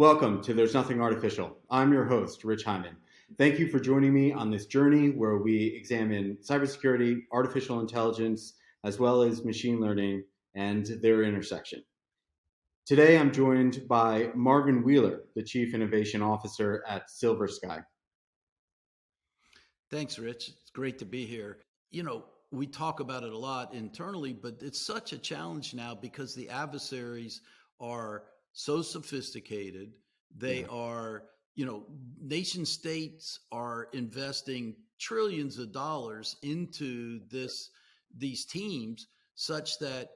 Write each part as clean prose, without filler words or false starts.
Welcome to There's Nothing Artificial. I'm your host, Rich Hyman. Thank you for joining me on this journey where we examine cybersecurity, artificial intelligence, as well as machine learning and their intersection. Today, I'm joined by Marvin Wheeler, the Chief Innovation Officer at SilverSky. Thanks, Rich. It's great to be here. We talk about it a lot internally, but it's such a challenge now because the adversaries are so sophisticated. They Yeah. are, nation states are investing trillions of dollars into these teams such that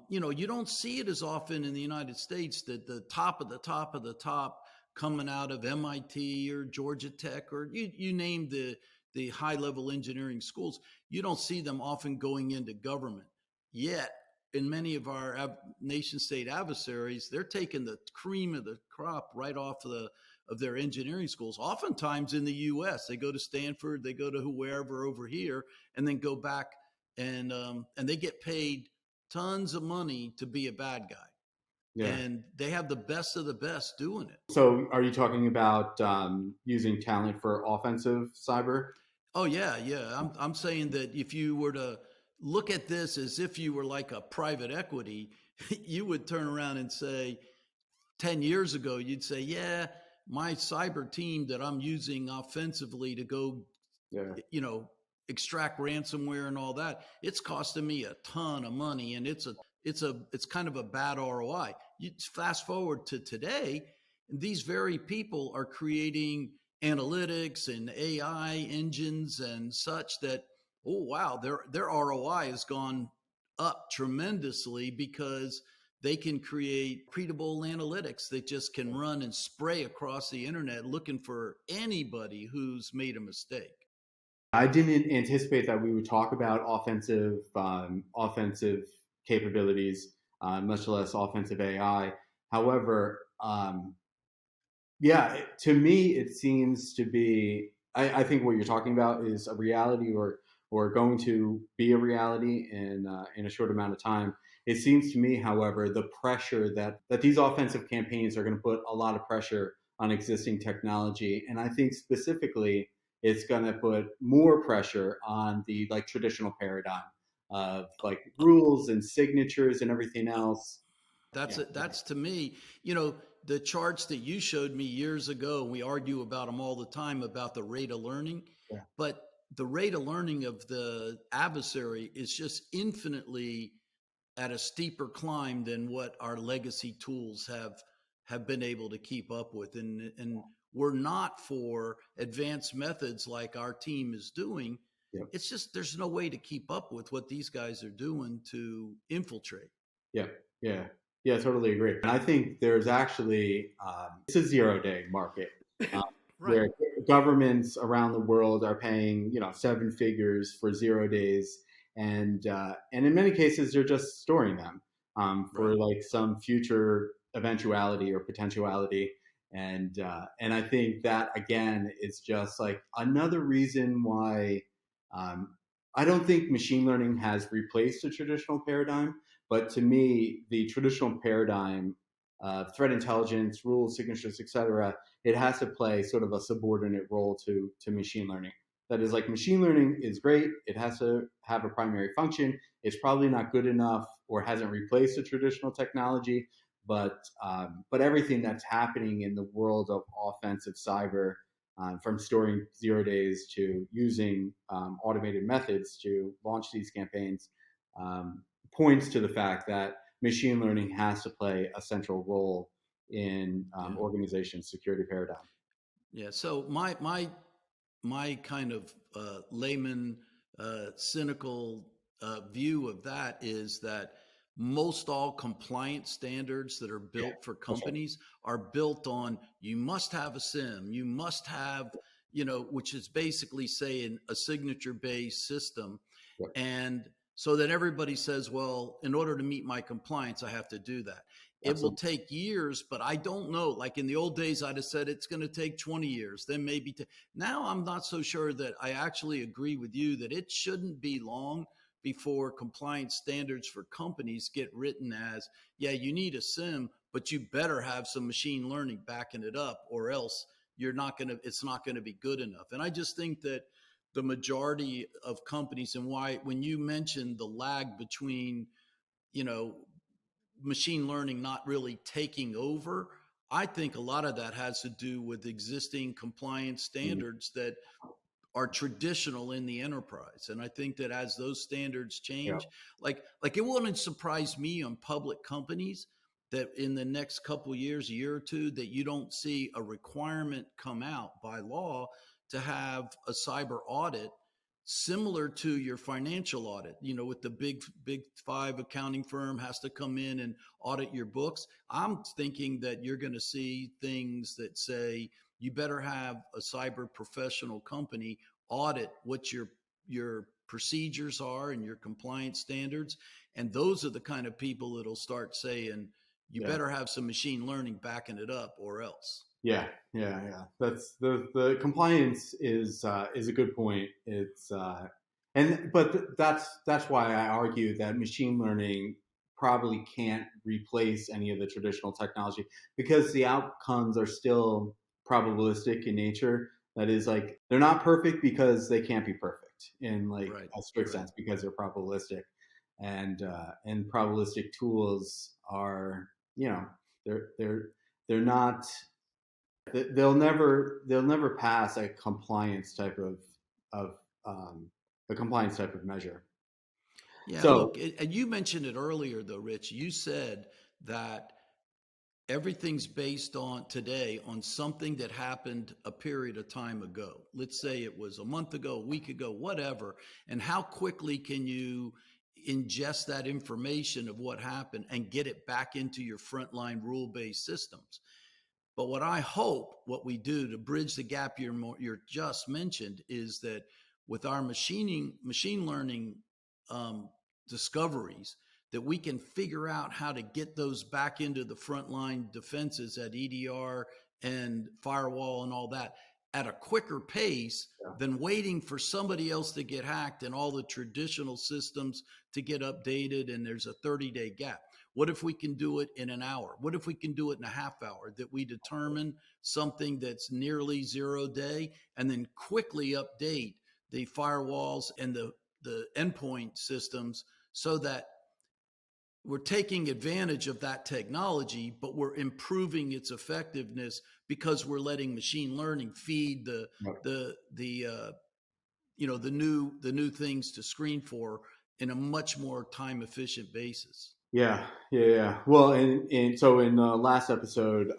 you don't see it as often in the United States that the top of the top of the top coming out of MIT or Georgia Tech or you name the high level engineering schools. You don't see them often going into government. Yet, in many of our nation state adversaries, they're taking the cream of the crop right off of their engineering schools. Oftentimes in the U.S., they go to Stanford, they go to wherever over here, and then go back and they get paid tons of money to be a bad guy. Yeah. And they have the best of the best doing it. So, are you talking about using talent for offensive cyber? Oh yeah. I'm saying that if you were to look at this as if you were like a private equity, you would turn around and say 10 years ago, you'd say, yeah, my cyber team that I'm using offensively to go, Yeah. extract ransomware and all that, it's costing me a ton of money and it's kind of a bad ROI. You fast forward to today, these very people are creating analytics and AI engines and such that, oh wow, their ROI has gone up tremendously because they can create repeatable analytics that just can run and spray across the internet looking for anybody who's made a mistake. I didn't anticipate that we would talk about offensive capabilities, much less offensive AI. However, yeah, to me, it seems to be. I think what you're talking about is a reality, or going to be a reality in a short amount of time. It seems to me, however, the pressure that these offensive campaigns are going to put a lot of pressure on existing technology, and I think specifically it's going to put more pressure on the like traditional paradigm of like rules and signatures and everything else. That's Yeah, it. That's to me, the charts that you showed me years ago, we argue about them all the time about the rate of learning, yeah, but the rate of learning of the adversary is just infinitely at a steeper climb than what our legacy tools have been able to keep up with. And we're not for advanced methods like our team is doing. yeah, It's just there's no way to keep up with what these guys are doing to infiltrate. yeah, yeah, yeah. Totally agree. And I think there's actually it's a 0 day market Right. where governments around the world are paying 7 figures for 0 days, and in many cases they're just storing them for Right. like some future eventuality or potentiality. And I think that again is just like another reason why um, I don't think machine learning has replaced the traditional paradigm, but to me the traditional paradigm, threat intelligence, rules, signatures, etc., it has to play sort of a subordinate role to machine learning. That is, like, machine learning is great. It has to have a primary function. It's probably not good enough or hasn't replaced the traditional technology, but everything that's happening in the world of offensive cyber, from storing 0 days to using automated methods to launch these campaigns, um, points to the fact that machine learning has to play a central role in Yeah. organization security paradigm. Yeah. So my kind of layman, cynical view of that is that most all compliance standards that are Yeah, built for that's right. companies are built on you must have a SIM, you must have, which is basically saying a signature based system. Yeah, And so that everybody says, well, in order to meet my compliance, I have to do that. It will absolutely. take years, but I don't know. Like in the old days, I'd have said it's going to take 20 years, then maybe. Now I'm not so sure that I actually agree with you that it shouldn't be long before compliance standards for companies get written as, yeah, you need a SIM, but you better have some machine learning backing it up, or else it's not going to be good enough. And I just think that the majority of companies, and why, when you mentioned the lag between, you know, machine learning not really taking over, I think a lot of that has to do with existing compliance standards that are traditional in the enterprise. And I think that as those standards Yeah. change, like it wouldn't surprise me on public companies that in the next couple years, a year or two, that you don't see a requirement come out by law to have a cyber audit similar to your financial audit. You know, with the big five accounting firm has to come in and audit your books. I'm thinking that you're going to see things that say you better have a cyber professional company audit what your procedures are and your compliance standards. And those are the kind of people that'll start saying you Yeah. better have some machine learning backing it up, or else. Yeah, yeah. That's the compliance is a good point. It's that's why I argue that machine learning probably can't replace any of the traditional technology, because the outcomes are still probabilistic in nature. That is, like, they're not perfect because they can't be perfect in, like, Right. a strict Right. sense, because they're probabilistic, and probabilistic tools are, you know, they're not, they'll never pass of um, a compliance type of measure. Yeah, So look, and you mentioned it earlier, though, Rich. You said that everything's based on today on something that happened a period of time ago. Let's say it was a month ago, a week ago, whatever. And how quickly can you ingest that information of what happened and get it back into your frontline rule-based systems? But what I hope what we do to bridge the gap you're just mentioned is that with our machine learning um, discoveries, that we can figure out how to get those back into the frontline defenses at EDR and firewall and all that at a quicker pace yeah, than waiting for somebody else to get hacked and all the traditional systems to get updated, and there's a 30-day gap. What if we can do it in an hour? What if we can do it in a half hour? That we determine something that's nearly 0 day and then quickly update the firewalls and the endpoint systems so that we're taking advantage of that technology, but we're improving its effectiveness because we're letting machine learning feed yeah. the the new things to screen for in a much more time efficient basis. Yeah. Well, and so in the last episode,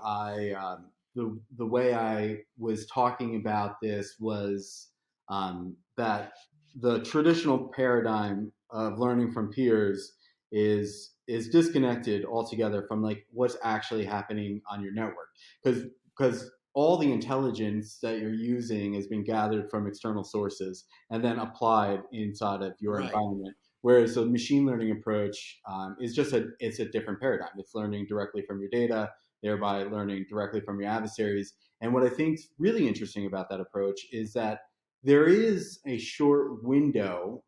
the way I was talking about this was, that the traditional paradigm of learning from peers is disconnected altogether from, like, what's actually happening on your network, because all the intelligence that you're using has been gathered from external sources and then applied inside of your Right. environment. Whereas the machine learning approach, is just it's a different paradigm. It's learning directly from your data, thereby learning directly from your adversaries. And what I think is really interesting about that approach is that there is a short window,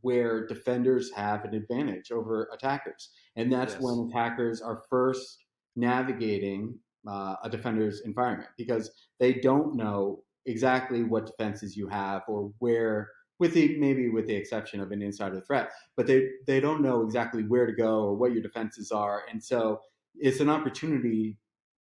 where defenders have an advantage over attackers, and that's Yes. when attackers are first navigating a defender's environment, because they don't know exactly what defenses you have, or where, with the exception of an insider threat, but they don't know exactly where to go or what your defenses are. And so it's an opportunity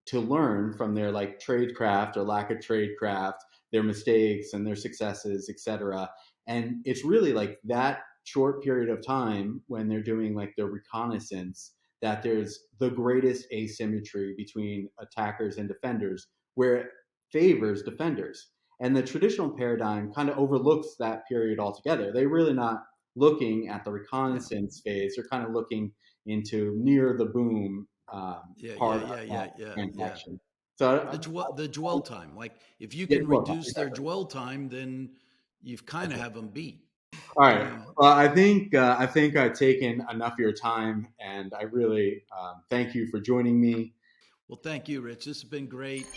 to learn from their, like, tradecraft or lack of tradecraft, their mistakes and their successes, etc. And it's really like that short period of time when they're doing, like, their reconnaissance, that there's the greatest asymmetry between attackers and defenders, where it favors defenders. And the traditional paradigm kind of overlooks that period altogether. They're really not looking at the Yeah. reconnaissance phase. They're kind of looking into near the boom, Yeah. Yeah. part of Yeah. Yeah. that Yeah. Yeah. transaction. So, The dwell time. Like if you yeah, can well, reduce their exactly. dwell time, then you've kind That's of it. have them beat. All right. Yeah. Well, I think I've taken enough of your time, and I really, thank you for joining me. Well, thank you, Rich. This has been great.